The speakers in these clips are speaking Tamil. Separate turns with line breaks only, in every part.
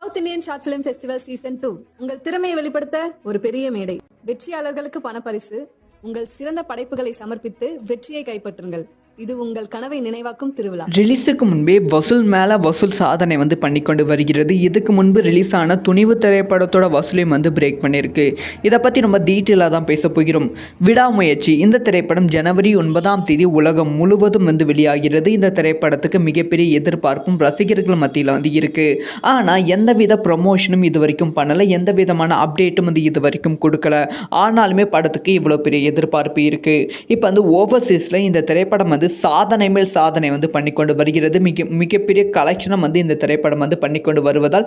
South Indian short film festival season 2 உங்கள் திறமையை வெளிப்படுத்த ஒரு பெரிய மேடை. வெற்றியாளர்களுக்கு பணப்பரிசு. உங்கள் சிறந்த படைப்புகளை சமர்ப்பித்து வெற்றியை கைப்பற்றுங்கள். இது உங்கள் கனவை நினைவாக்கும் திருவிழா.
ரிலீஸுக்கு முன்பே வசூல் மேலே வசூல் சாதனை பண்ணிக்கொண்டு வருகிறது. இதுக்கு முன்பு ரிலீஸ் ஆன துணிவு திரைப்படத்தோட வசூலையும் பிரேக் பண்ணியிருக்கு. இதை பற்றி ரொம்ப டீட்டெயிலாக தான் பேச போகிறோம். விடாமுயற்சி இந்த திரைப்படம் ஜனவரி 9 உலகம் முழுவதும் வெளியாகிறது. இந்த திரைப்படத்துக்கு மிகப்பெரிய எதிர்பார்ப்பும் ரசிகர்கள் மத்தியில் இருக்கு. ஆனால் எந்தவித ப்ரமோஷனும் இது வரைக்கும் பண்ணலை, எந்த விதமான அப்டேட்டும் இது வரைக்கும் கொடுக்கல. ஆனாலுமே படத்துக்கு இவ்வளோ பெரிய எதிர்பார்ப்பு இருக்கு. இப்போ ஓவர்சீஸில் இந்த திரைப்படம் சாதனை மேல் சாதனை பண்ணிக்கொண்டு வருகிறது. மிகப்பெரிய கலெக்ஷனும் இந்த திரைப்படம் பண்ணிக்கொண்டு வருவதால்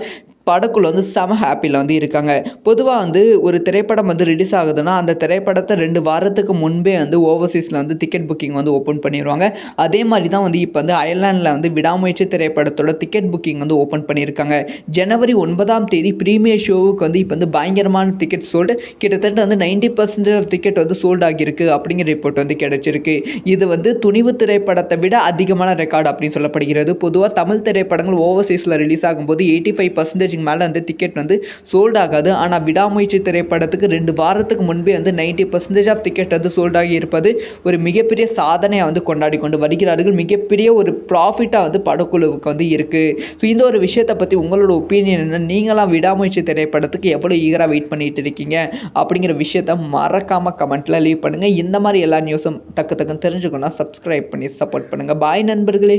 படக்குள்ள செம ஹாப்பியில் இருக்காங்க. பொதுவாக ஒரு திரைப்படம் ரிலீஸ் ஆகுதுன்னா அந்த திரைப்படத்தை 2 வாரத்துக்கு முன்பே ஓவர்சீஸில் டிக்கெட் புக்கிங் ஓப்பன் பண்ணிடுவாங்க. அதே மாதிரி தான் இப்போ அயர்லாண்டில் விடாமுயற்சி திரைப்படத்தோட டிக்கெட் புக்கிங் ஓப்பன் பண்ணியிருக்காங்க. ஜனவரி 9 ப்ரீமியர் ஷோவுக்கு இப்போ பயங்கரமான டிக்கெட் சோல்டு. கிட்டத்தட்ட 90% டிக்கெட் சோல்ட் ஆகியிருக்கு அப்படிங்கிற ரிப்போர்ட் கிடைச்சிருக்கு. இது துணிவு திரைப்படத்தை விட அதிகமான ரெக்கார்டு அப்படின்னு சொல்லப்படுகிறது. பொதுவாக தமிழ் திரைப்படங்கள் ஓவர்சீஸில் ரிலீஸ் ஆகும்போது 85% மேலே டிக்கெட் சோல்ட் ஆகாது. ஆனால் விடாமுயற்சி திரைப்படத்துக்கு 2 வாரத்துக்கு முன்பே 90% ஆஃப் டிக்கெட் சோல்ட் ஆகி இருப்பது ஒரு மிகப்பெரிய சாதனையை கொண்டாடி கொண்டு வருகிறார்கள். மிகப்பெரிய ஒரு ப்ராஃபிட்டாக படக்குழுவுக்கு இருக்குது. ஸோ இந்த ஒரு விஷயத்தை பற்றி உங்களோட ஒப்பீனியன் என்ன? நீங்களாம் விடாமுயற்சி திரைப்படத்துக்கு எவ்வளோ ஈகராக வெயிட் பண்ணிட்டு இருக்கீங்க அப்படிங்கிற விஷயத்த மறக்காமல் கமெண்ட்டில் லீவ் பண்ணுங்கள். இந்த மாதிரி எல்லா நியூஸும் டக்குன்னு தெரிஞ்சுக்கணும். சப்ஸ்கிரைப் பண்ணி சப்போர்ட் பண்ணுங்கள். பாய் நண்பர்களே.